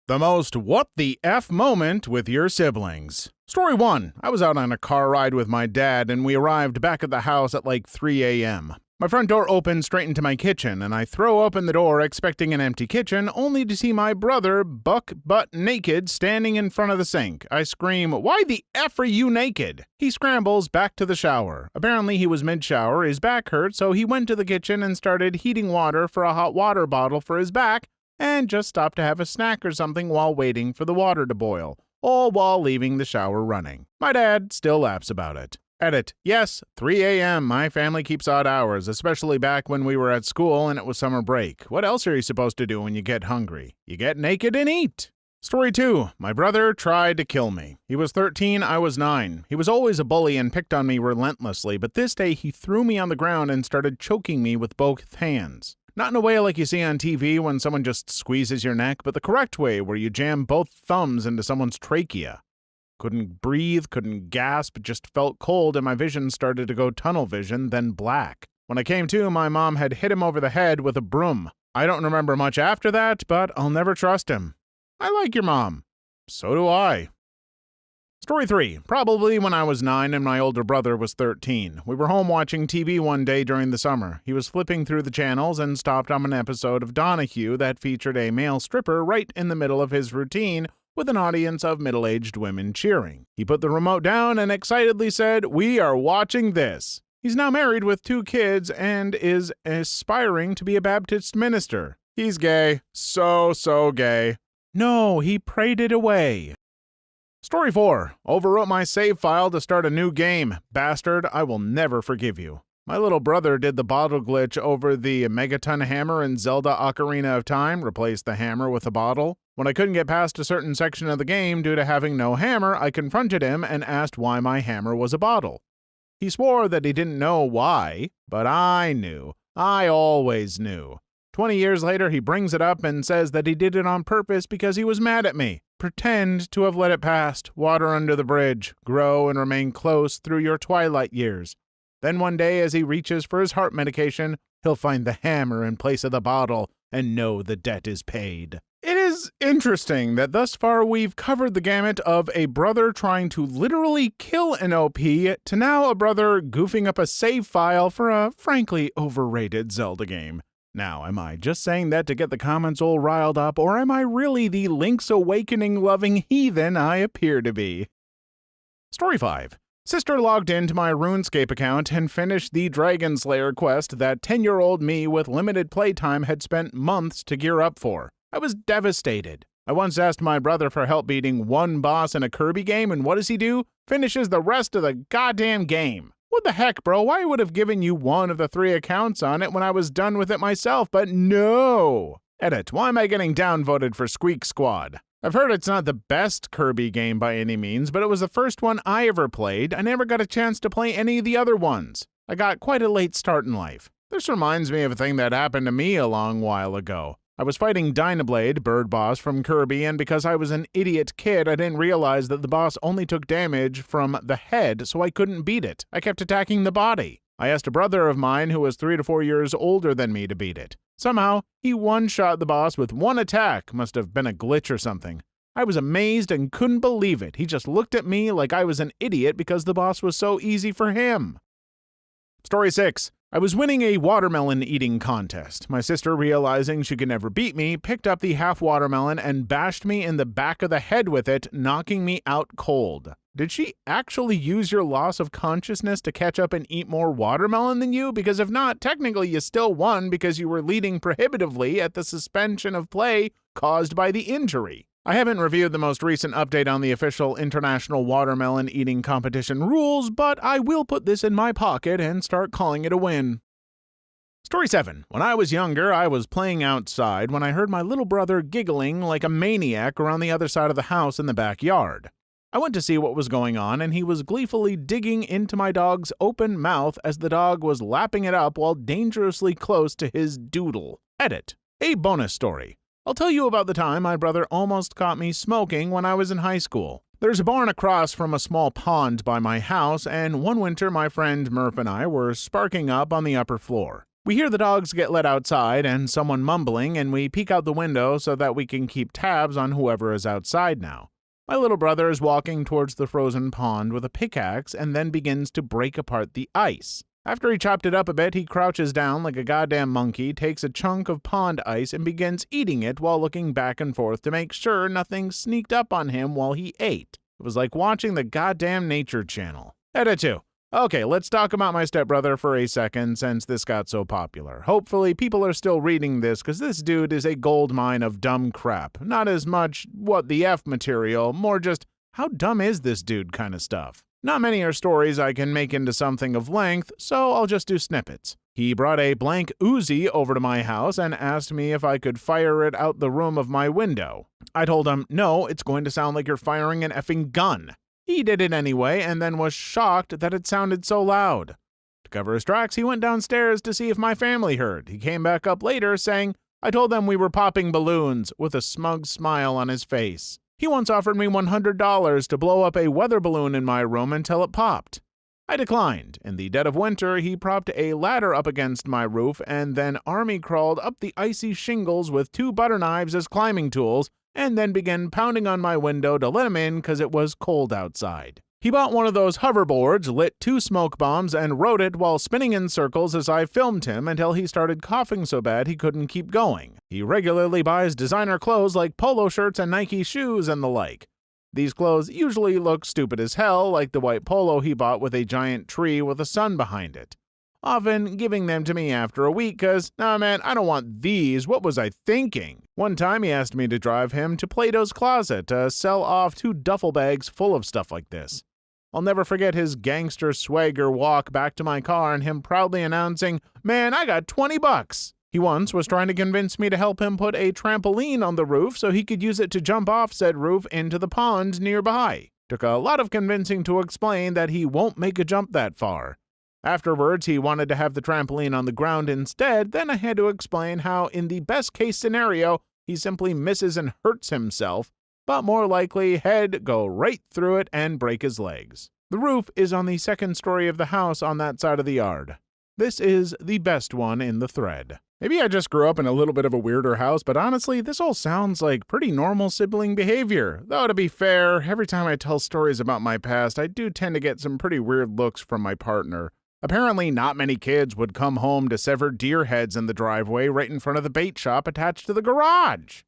The most what the F moment with your siblings. Story 1. I was out on a car ride with my dad and we arrived back at the house at like 3 a.m. My front door opened straight into my kitchen and I throw open the door expecting an empty kitchen only to see my brother buck butt naked standing in front of the sink. I scream, "Why the F are you naked?" He scrambles back to the shower. Apparently he was mid-shower, his back hurt, so he went to the kitchen and started heating water for a hot water bottle for his back and just stopped to have a snack or something while waiting for the water to boil, all while leaving the shower running. My dad still laughs about it. Edit. Yes, 3 a.m. My family keeps odd hours, especially back when we were at school and it was summer break. What else are you supposed to do when you get hungry? You get naked and eat. Story 2. My brother tried to kill me. He was 13, I was 9. He was always a bully and picked on me relentlessly, but this day he threw me on the ground and started choking me with both hands. Not in a way like you see on TV when someone just squeezes your neck, but the correct way where you jam both thumbs into someone's trachea. Couldn't breathe, couldn't gasp, just felt cold and my vision started to go tunnel vision, then black. When I came to, my mom had hit him over the head with a broom. I don't remember much after that, but I'll never trust him. I like your mom. So do I. Story 3. Probably when I was 9 and my older brother was 13. We were home watching TV one day during the summer. He was flipping through the channels and stopped on an episode of Donahue that featured a male stripper right in the middle of his routine with an audience of middle-aged women cheering. He put the remote down and excitedly said, "We are watching this." He's now married with 2 kids and is aspiring to be a Baptist minister. He's gay. So gay. No, he prayed it away. Story 4. Overwrote my save file to start a new game. Bastard, I will never forgive you. My little brother did the bottle glitch over the Megaton hammer in Zelda Ocarina of Time, replaced the hammer with a bottle. When I couldn't get past a certain section of the game due to having no hammer, I confronted him and asked why my hammer was a bottle. He swore that he didn't know why, but I knew. I always knew. 20 years later, he brings it up and says that he did it on purpose because he was mad at me. Pretend to have let it past, water under the bridge, grow and remain close through your twilight years. Then one day, as he reaches for his heart medication, he'll find the hammer in place of the bottle and know the debt is paid. It is interesting that thus far we've covered the gamut of a brother trying to literally kill an OP to now a brother goofing up a save file for a frankly overrated Zelda game. Now, am I just saying that to get the comments all riled up, or am I really the Link's Awakening loving heathen I appear to be? Story 5. Sister logged into my RuneScape account and finished the Dragon Slayer quest that 10-year-old me with limited playtime had spent months to gear up for. I was devastated. I once asked my brother for help beating one boss in a Kirby game, and what does he do? Finishes the rest of the goddamn game. What the heck, bro? I would have given you one of the 3 accounts on it when I was done with it myself, but no! Edit. Why am I getting downvoted for Squeak Squad? I've heard it's not the best Kirby game by any means, but it was the first one I ever played. I never got a chance to play any of the other ones. I got quite a late start in life. This reminds me of a thing that happened to me a long while ago. I was fighting Dynablade, Bird Boss from Kirby, and because I was an idiot kid, I didn't realize that the boss only took damage from the head, so I couldn't beat it. I kept attacking the body. I asked a brother of mine who was 3 to 4 years older than me to beat it. Somehow, he one-shot the boss with one attack. Must have been a glitch or something. I was amazed and couldn't believe it. He just looked at me like I was an idiot because the boss was so easy for him. Story 6. I was winning a watermelon eating contest. My sister, realizing she could never beat me, picked up the half watermelon and bashed me in the back of the head with it, knocking me out cold. Did she actually use your loss of consciousness to catch up and eat more watermelon than you? Because if not, technically you still won because you were leading prohibitively at the suspension of play caused by the injury. I haven't reviewed the most recent update on the official International Watermelon Eating Competition rules, but I will put this in my pocket and start calling it a win. Story 7. When I was younger, I was playing outside when I heard my little brother giggling like a maniac around the other side of the house in the backyard. I went to see what was going on, and he was gleefully digging into my dog's open mouth as the dog was lapping it up while dangerously close to his doodle. Edit. A bonus story. I'll tell you about the time my brother almost caught me smoking when I was in high school. There's a barn across from a small pond by my house, and one winter my friend Murph and I were sparking up on the upper floor. We hear the dogs get let outside and someone mumbling, and we peek out the window so that we can keep tabs on whoever is outside now. My little brother is walking towards the frozen pond with a pickaxe and then begins to break apart the ice. After he chopped it up a bit, he crouches down like a goddamn monkey, takes a chunk of pond ice and begins eating it while looking back and forth to make sure nothing sneaked up on him while he ate. It was like watching the goddamn Nature Channel. Edit 2. Okay, let's talk about my stepbrother for a second since this got so popular. Hopefully people are still reading this because this dude is a gold mine of dumb crap. Not as much what the F material, more just how dumb is this dude kind of stuff. Not many are stories I can make into something of length, so I'll just do snippets. He brought a blank Uzi over to my house and asked me if I could fire it out the room of my window. I told him, no, it's going to sound like you're firing an effing gun. He did it anyway, and then was shocked that it sounded so loud. To cover his tracks, he went downstairs to see if my family heard. He came back up later saying, I told them we were popping balloons, with a smug smile on his face. He once offered me $100 to blow up a weather balloon in my room until it popped. I declined. In the dead of winter, he propped a ladder up against my roof and then army crawled up the icy shingles with 2 butter knives as climbing tools, and then began pounding on my window to let him in because it was cold outside. He bought one of those hoverboards, lit 2 smoke bombs, and rode it while spinning in circles as I filmed him until he started coughing so bad he couldn't keep going. He regularly buys designer clothes like polo shirts and Nike shoes and the like. These clothes usually look stupid as hell, like the white polo he bought with a giant tree with a sun behind it. Often giving them to me after a week cause, nah man, I don't want these, what was I thinking? One time he asked me to drive him to Plato's Closet to sell off 2 duffel bags full of stuff like this. I'll never forget his gangster swagger walk back to my car and him proudly announcing, man, I got $20. He once was trying to convince me to help him put a trampoline on the roof so he could use it to jump off said roof into the pond nearby. Took a lot of convincing to explain that he won't make a jump that far. Afterwards, he wanted to have the trampoline on the ground instead, then I had to explain how, in the best-case scenario, he simply misses and hurts himself, but more likely, head go right through it and break his legs. The roof is on the 2nd story of the house on that side of the yard. This is the best one in the thread. Maybe I just grew up in a little bit of a weirder house, but honestly, this all sounds like pretty normal sibling behavior. Though to be fair, every time I tell stories about my past, I do tend to get some pretty weird looks from my partner. Apparently, not many kids would come home to severed deer heads in the driveway right in front of the bait shop attached to the garage.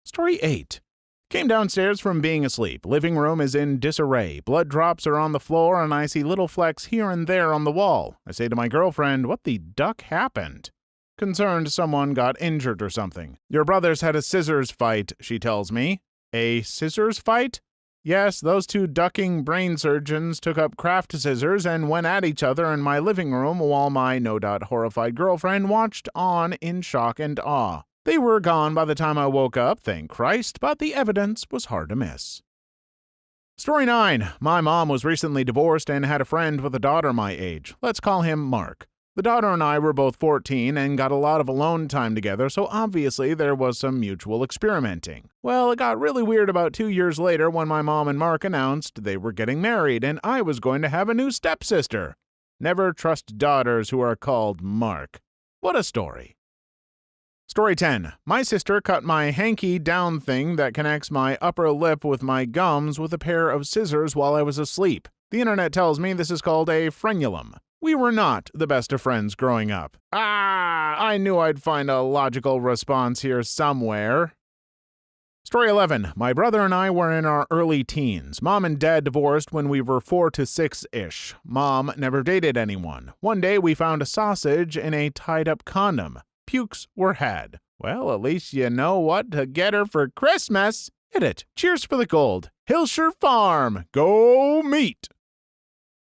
Story 8. Came downstairs from being asleep. Living room is in disarray. Blood drops are on the floor and I see little flecks here and there on the wall. I say to my girlfriend, what the duck happened? Concerned someone got injured or something. Your brother's had a scissors fight, she tells me. A scissors fight? Yes, those 2 ducking brain surgeons took up craft scissors and went at each other in my living room while my no doubt horrified girlfriend watched on in shock and awe. They were gone by the time I woke up, thank Christ, but the evidence was hard to miss. Story 9. My mom was recently divorced and had a friend with a daughter my age. Let's call him Mark. The daughter and I were both 14 and got a lot of alone time together, so obviously there was some mutual experimenting. Well, it got really weird about 2 years later when my mom and Mark announced they were getting married and I was going to have a new stepsister. Never trust daughters who are called Mark. What a story. Story 10. My sister cut my hanky down thing that connects my upper lip with my gums with a pair of scissors while I was asleep. The internet tells me this is called a frenulum. We were not the best of friends growing up. I knew I'd find a logical response here somewhere. Story 11. My brother and I were in our early teens. Mom and dad divorced when we were 4 to 6-ish. Mom never dated anyone. One day we found a sausage in a tied-up condom. Pukes were had. Well, at least you know what to get her for Christmas. Hit it. Cheers for the gold. Hillshire Farm. Go meat.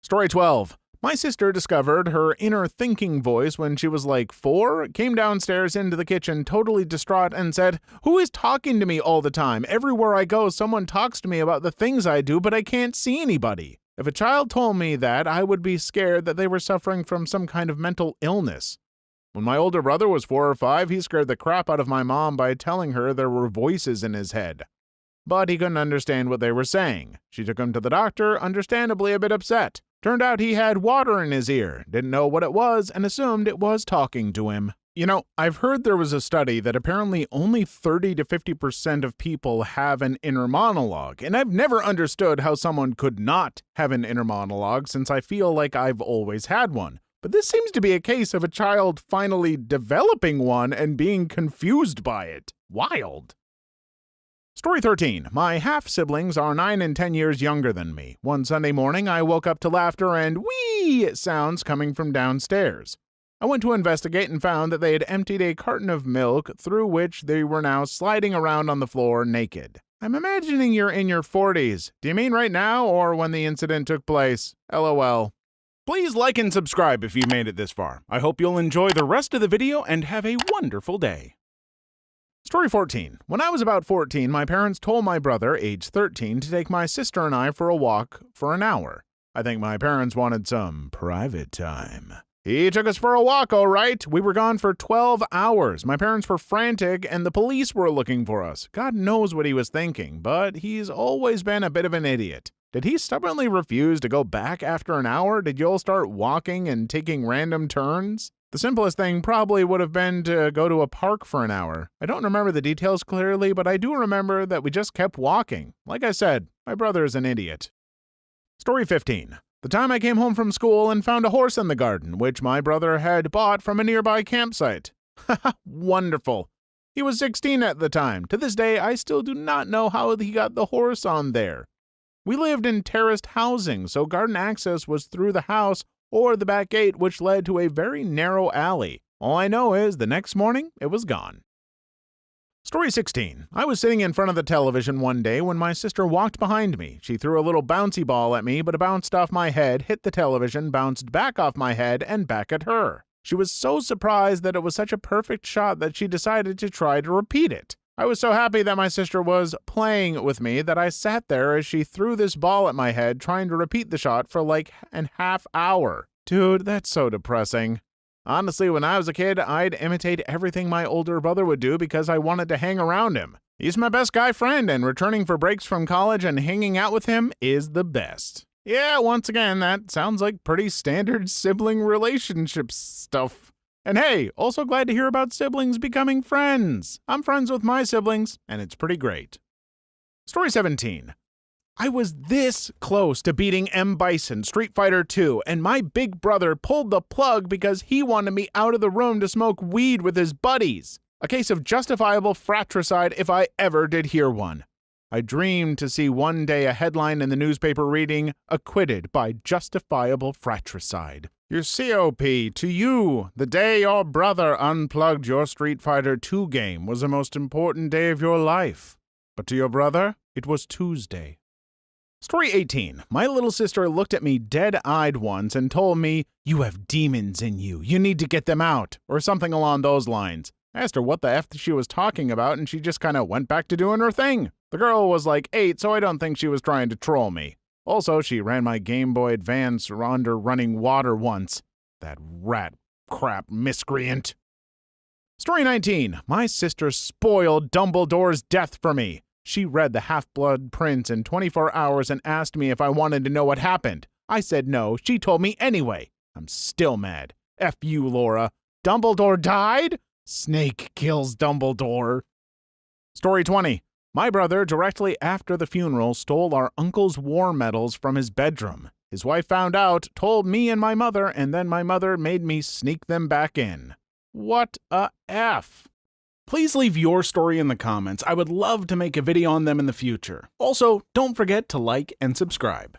Story 12. My sister discovered her inner thinking voice when she was like 4, came downstairs into the kitchen totally distraught and said, "Who is talking to me all the time? Everywhere I go, someone talks to me about the things I do, but I can't see anybody." If a child told me that, I would be scared that they were suffering from some kind of mental illness. When my older brother was 4 or 5, he scared the crap out of my mom by telling her there were voices in his head. But he couldn't understand what they were saying. She took him to the doctor, understandably a bit upset. Turned out he had water in his ear, didn't know what it was, and assumed it was talking to him. You know, I've heard there was a study that apparently only 30 to 50% of people have an inner monologue, and I've never understood how someone could not have an inner monologue since I feel like I've always had one. But this seems to be a case of a child finally developing one and being confused by it. Wild. Story 13. My half-siblings are 9 and 10 years younger than me. One Sunday morning, I woke up to laughter and wee sounds coming from downstairs. I went to investigate and found that they had emptied a carton of milk through which they were now sliding around on the floor naked. I'm imagining you're in your 40s. Do you mean right now or when the incident took place? LOL. Please like and subscribe if you made it this far. I hope you'll enjoy the rest of the video and have a wonderful day. Story 14. When I was about 14, my parents told my brother, age 13, to take my sister and I for a walk for an hour. I think my parents wanted some private time. He took us for a walk, all right. We were gone for 12 hours. My parents were frantic, and the police were looking for us. God knows what he was thinking, but he's always been a bit of an idiot. Did he stubbornly refuse to go back after an hour? Did you all start walking and taking random turns? The simplest thing probably would have been to go to a park for an hour. I don't remember the details clearly, but I do remember that we just kept walking. Like I said, my brother is an idiot. Story 15. The time I came home from school and found a horse in the garden, which my brother had bought from a nearby campsite. Haha, wonderful. He was 16 at the time. To this day, I still do not know how he got the horse on there. We lived in terraced housing, so garden access was through the house or the back gate, which led to a very narrow alley. All I know is the next morning, it was gone. Story 16. I was sitting in front of the television one day when my sister walked behind me. She threw a little bouncy ball at me, but it bounced off my head, hit the television, bounced back off my head, and back at her. She was so surprised that it was such a perfect shot that she decided to try to repeat it. I was so happy that my sister was playing with me that I sat there as she threw this ball at my head, trying to repeat the shot for like a half hour. Dude, that's so depressing. Honestly, when I was a kid, I'd imitate everything my older brother would do because I wanted to hang around him. He's my best guy friend, and returning for breaks from college and hanging out with him is the best. Yeah, once again, that sounds like pretty standard sibling relationship stuff. And hey, also glad to hear about siblings becoming friends. I'm friends with my siblings, and it's pretty great. Story 17. I was this close to beating M. Bison Street Fighter 2, and my big brother pulled the plug because he wanted me out of the room to smoke weed with his buddies. A case of justifiable fratricide if I ever did hear one. I dreamed to see one day a headline in the newspaper reading, "Acquitted by justifiable fratricide." Your COP, to you, the day your brother unplugged your Street Fighter 2 game was the most important day of your life. But to your brother, it was Tuesday. Story 18. My little sister looked at me dead-eyed once and told me, "You have demons in you. You need to get them out," or something along those lines. I asked her what the F she was talking about, and she just kind of went back to doing her thing. The girl was like 8, so I don't think she was trying to troll me. Also, she ran my Game Boy Advance under running water once. That rat crap miscreant. Story 19. My sister spoiled Dumbledore's death for me. She read the Half-Blood Prince in 24 hours and asked me if I wanted to know what happened. I said no. She told me anyway. I'm still mad. F you, Laura. Dumbledore died? Snake kills Dumbledore. Story 20. My brother, directly after the funeral, stole our uncle's war medals from his bedroom. His wife found out, told me and my mother, and then my mother made me sneak them back in. What a F. Please leave your story in the comments. I would love to make a video on them in the future. Also, don't forget to like and subscribe.